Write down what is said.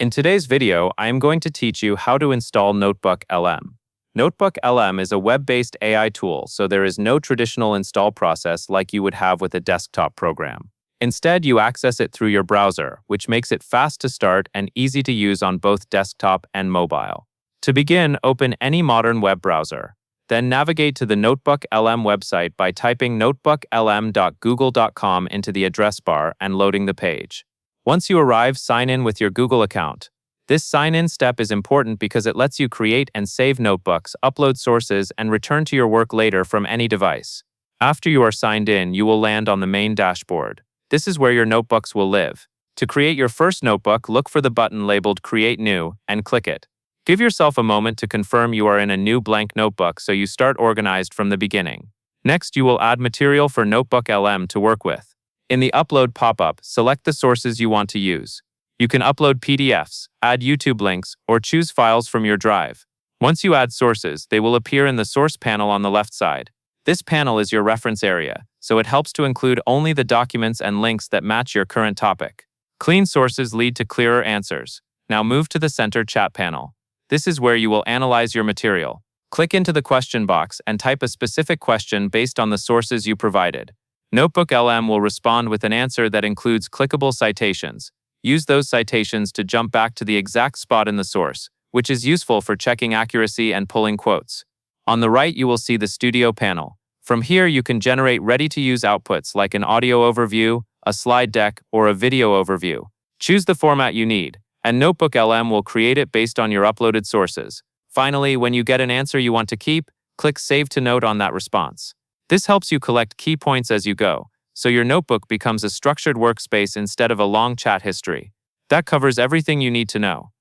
In today's video, I am going to teach you how to install Notebooklm. Notebooklm is a web-based AI tool, so there is no traditional install process like you would have with a desktop program. Instead, you access it through your browser, which makes it fast to start and easy to use on both desktop and mobile. To begin, open any modern web browser. Then navigate to the Notebooklm website by typing notebooklm.google.com into the address bar and loading the page. Once you arrive, sign in with your Google account. This sign-in step is important because it lets you create and save notebooks, upload sources, and return to your work later from any device. After you are signed in, you will land on the main dashboard. This is where your notebooks will live. To create your first notebook, look for the button labeled Create New and click it. Give yourself a moment to confirm you are in a new blank notebook so you start organized from the beginning. Next, you will add material for Notebooklm to work with. In the Upload pop-up, select the sources you want to use. You can upload PDFs, add YouTube links, or choose files from your drive. Once you add sources, they will appear in the Source panel on the left side. This panel is your reference area, so it helps to include only the documents and links that match your current topic. Clean sources lead to clearer answers. Now move to the center chat panel. This is where you will analyze your material. Click into the question box and type a specific question based on the sources you provided. Notebooklm will respond with an answer that includes clickable citations. Use those citations to jump back to the exact spot in the source, which is useful for checking accuracy and pulling quotes. On the right, you will see the Studio panel. From here, you can generate ready-to-use outputs like an audio overview, a slide deck, or a video overview. Choose the format you need, and Notebooklm will create it based on your uploaded sources. Finally, when you get an answer you want to keep, click Save to Note on that response. This helps you collect key points as you go, so your notebook becomes a structured workspace instead of a long chat history. That covers everything you need to know.